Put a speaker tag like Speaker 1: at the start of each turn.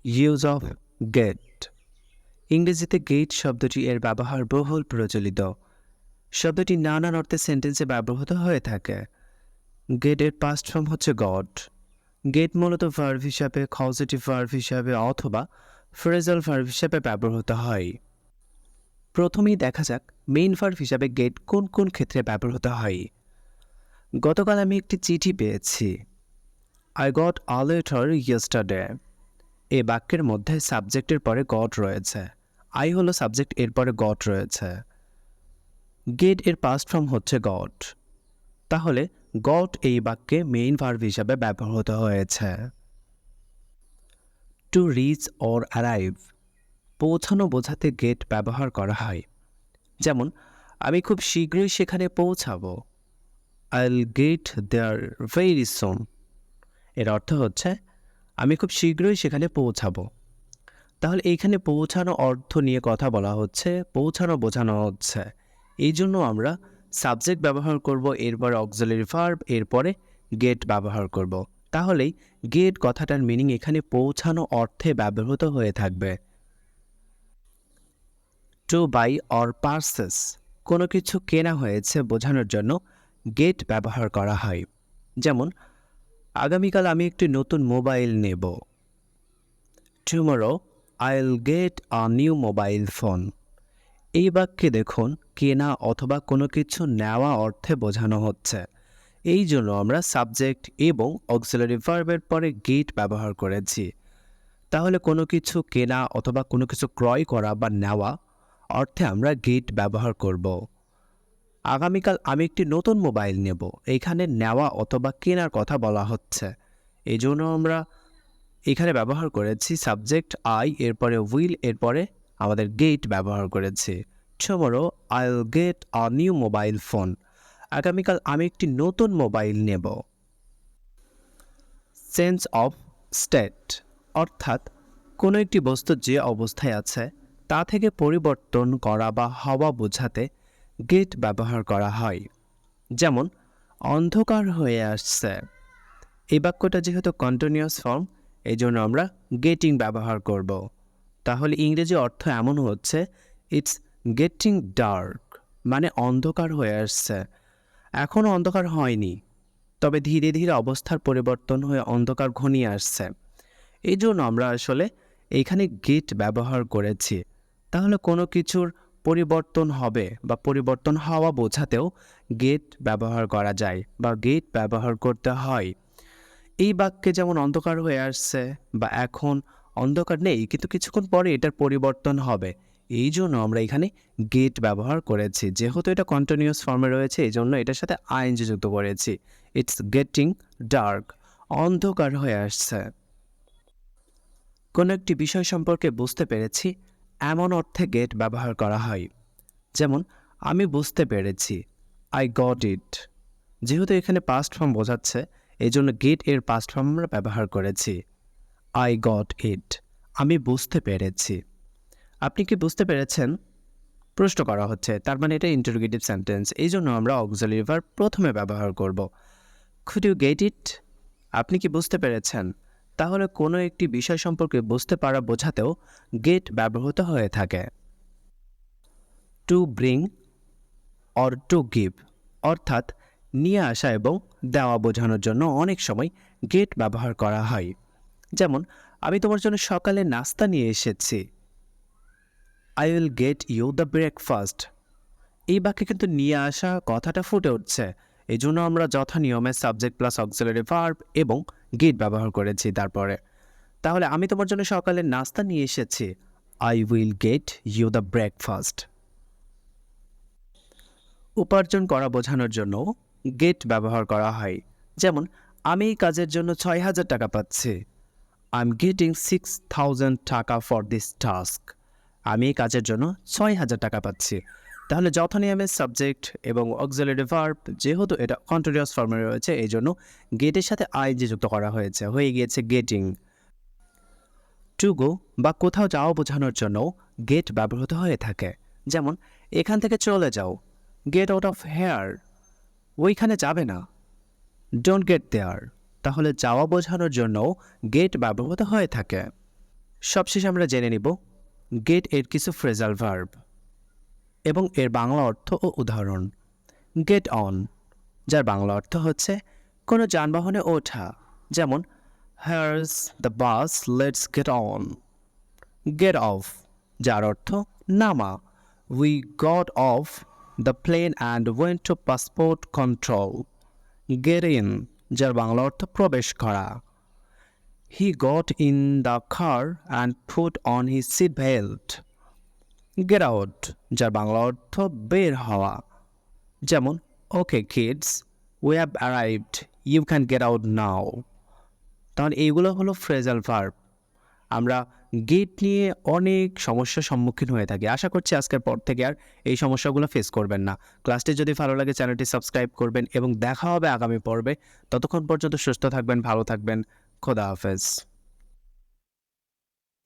Speaker 1: Use of get. ইংরেজিতে get শব্দটি এর ব্যবহার বহুল প্রচলিত। শব্দটি নানান অর্থে সেন্টেন্সে ব্যবহৃত হয়ে থাকে। গেট এর পাস্ট ফর্ম হচ্ছে গট। গেট মূলত ভার্ব হিসাবে, কজেটিভ ভার্ব হিসাবে অথবা ফ্রেজাল ভার্ব হিসাবে ব্যবহৃত হয়। প্রথমেই দেখা যাক মেইন ভার্ব হিসাবে গেট কোন কোন ক্ষেত্রে ব্যবহৃত হয়। গতকাল আমি একটি চিঠি পেয়েছি। I got a letter yesterday. এই বাক্যের মধ্যে সাবজেক্টের পরে গট রয়েছে। আই হলো সাবজেক্ট, এর পরে গট রয়েছে। গেট এর পাস্ট ফর্ম হচ্ছে গট। তাহলে গট এই বাক্যে মেইন ভার্ব হিসাবে ব্যবহৃত হয়েছে। টু রিচ অর অ্যারাইভ, পৌঁছানো বোঝাতে গেট ব্যবহার করা হয়। যেমন আমি খুব শীঘ্রই সেখানে পৌঁছাবো। আইল গেট দেয়ার ভেরি সুন। এর অর্থ হচ্ছে আমি খুব শীঘ্রই সেখানে পৌঁছাবো। তাহলে এইখানে পৌঁছানো অর্থ নিয়ে কথা বলা হচ্ছে, পৌঁছানো বোঝানো হচ্ছে। এই জন্য আমরা সাবজেক্ট ব্যবহার করব, এরপরে অক্সিলারি ভার্ব, এরপরে গেট ব্যবহার করব। তাহলেই গেট কথাটার মিনিং এখানে পৌঁছানো অর্থে ব্যবহৃত হয়ে থাকবে। টু বাই অর পার্সেস, কোনো কিছু কেনা হয়েছে বোঝানোর জন্য গেট ব্যবহার করা হয়। যেমন আগামীকাল আমি একটি নতুন মোবাইল নেব। টুমরো আইল get a new mobile phone. এই বাক্যে দেখুন কেনা অথবা কোনো কিছু নেওয়া অর্থে বোঝানো হচ্ছে। এই জন্য আমরা সাবজেক্ট এবং অক্সিলারি ভার্বের পরে গেট ব্যবহার করেছি। তাহলে কোনো কিছু কেনা অথবা কোনো কিছু ক্রয় করা বা নেওয়া অর্থে আমরা গেট ব্যবহার করব। আগামীকাল আমি একটি নতুন মোবাইল নেব, এইখানে নেওয়া অথবা কেনার কথা বলা হচ্ছে। এই জন্য আমরা এখানে ব্যবহার করেছি সাবজেক্ট আই, এরপরে উইল, এরপরে আমাদের গেট ব্যবহার করেছি। টুমরো আইল get a new mobile phone. আগামীকাল আমি একটি নতুন মোবাইল নেব। সেন্স অফ স্টেট, অর্থাৎ কোনো একটি বস্তু যে অবস্থায় আছে তা থেকে পরিবর্তন করা বা হওয়া বোঝাতে গেট ব্যবহার করা হয়। যেমন অন্ধকার হয়ে আসছে। এই বাক্যটা যেহেতু কন্টিনিউয়াস ফর্ম, এই জন্য আমরা গেটিং ব্যবহার করব। তাহলে ইংরেজি অর্থ এমন হচ্ছে ইটস গেটিং ডার্ক, মানে অন্ধকার হয়ে আসছে। এখনও অন্ধকার হয়নি, তবে ধীরে ধীরে অবস্থার পরিবর্তন হয়ে অন্ধকার ঘনিয়ে আসছে। এই জন্য আমরা আসলে এইখানে গেট ব্যবহার করেছি। তাহলে কোনো কিছুর পরিবর্তন হবে বা পরিবর্তন হওয়া বোঝাতেও গেট ব্যবহার করা যায় বা গেট ব্যবহার করতে হয়। এই বাক্যে যেমন অন্ধকার হয়ে আসছে বা এখন অন্ধকার নেই, কিন্তু কিছুক্ষণ পরে এটার পরিবর্তন হবে। এই জন্য আমরা এখানে গেট ব্যবহার করেছি। যেহেতু এটা কন্টিনিউয়াস ফর্মে রয়েছে, এই জন্য এটার সাথে আইএনজি যুক্ত করেছি। ইটস গেটিং ডার্ক, অন্ধকার হয়ে আসছে। কোনো একটি বিষয় সম্পর্কে বুঝতে পেরেছি, এমন অর্থে গেট ব্যবহার করা হয়। যেমন আমি বুঝতে পেরেছি, আই গট ইট। যেহেতু এখানে পাস্ট ফর্ম বোঝাচ্ছে, এই জন্য গেট এর পাস্ট ফর্ম আমরা ব্যবহার করেছি। আই গট ইট, আমি বুঝতে পেরেছি। আপনি কি বুঝতে পেরেছেন? প্রশ্ন করা হচ্ছে, তার মানে এটা ইন্টারোগেটিভ সেন্টেন্স। এই জন্য আমরা অক্সিলারি ভার্ব প্রথমে ব্যবহার করব। Could you get it? আপনি কি বুঝতে পেরেছেন? তাহলে কোনো একটি বিষয় সম্পর্কে বুঝতে পারা বোঝাতেও গেট ব্যবহৃত হয়ে থাকে। To bring or to give, অর্থাৎ নিয়ে আসা এবং দেওয়া বোঝানোর জন্য অনেক সময় গেট ব্যবহার করা হয়। যেমন আমি তোমার জন্য সকালে নাস্তা নিয়ে এসেছি। I will get you the breakfast. এই বাক্যে কিন্তু নিয়ে আসা কথাটা ফুটে উঠছে। এই জন্য আমরা যথা নিয়মে সাবজেক্ট প্লাস অক্সিলারি ভার্ব এবং গেট ব্যবহার করেছি তারপরে। তাহলে আমি তোমার জন্য সকালে নাস্তা নিয়ে এসেছি। I will get you the breakfast. উপার্জন করা বোঝানোর জন্য গেট ব্যবহার করা হয়। যেমন আমি এই কাজের জন্য ৬,০০০ টাকা পাচ্ছি। আই এম গেটিং 6,000 টাকা ফর দিস টাস্ক। আমি এই কাজের জন্য ৬,০০০ টাকা পাচ্ছি। তাহলে যথানিয়মে সাবজেক্ট এবং অক্সিলারি ভার্ব, যেহেতু এটা কন্টিনিউয়াস ফর্মে রয়েছে, এই জন্য গেটের সাথে আইএনজি যুক্ত করা হয়েছে, হয়ে গিয়েছে গেটিং। টু গো বা কোথাও যাওয়া বোঝানোর জন্য গেট ব্যবহৃত হয়ে থাকে। যেমন এখান থেকে চলে যাও, গেট আউট অফ হেয়ার। ওইখানে যাবে না, ডোন্ট গেট দেয়ার। তাহলে যাওয়া বোঝানোর জন্য গেট ব্যবহৃত হয়ে থাকে। সবশেষে আমরা জেনে নিব গেট এর কিছু ফ্রেজাল ভার্ব এবং এর বাংলা অর্থ ও উদাহরণ। গেট অন, যার বাংলা অর্থ হচ্ছে কোনো যানবাহনে ওঠা, যেমন here's the bus, let's get on. Get off, যার অর্থ নামা, we got off the plane and went to passport control. Get in, যার বাংলা অর্থ প্রবেশ করা, he got in the car and put on his seat belt. Get out, যার বাংলা অর্থ বের হওয়া, যেমন okay kids, we have arrived, you can get out now. তাহলে এইগুলো হলো ফ্রেজাল ভার্ব। আমরা গেট নিয়ে অনেক সমস্যার সম্মুখীন হয়ে থাকি। আশা করছি আজকের পর থেকে আর এই সমস্যাগুলো ফেস করবেন না। ক্লাসটি যদি ভালো লাগে চ্যানেলটি সাবস্ক্রাইব করবেন এবং দেখা হবে আগামী পর্বে। ততক্ষণ পর্যন্ত সুস্থ থাকবেন, ভালো থাকবেন। খোদা হাফেজ।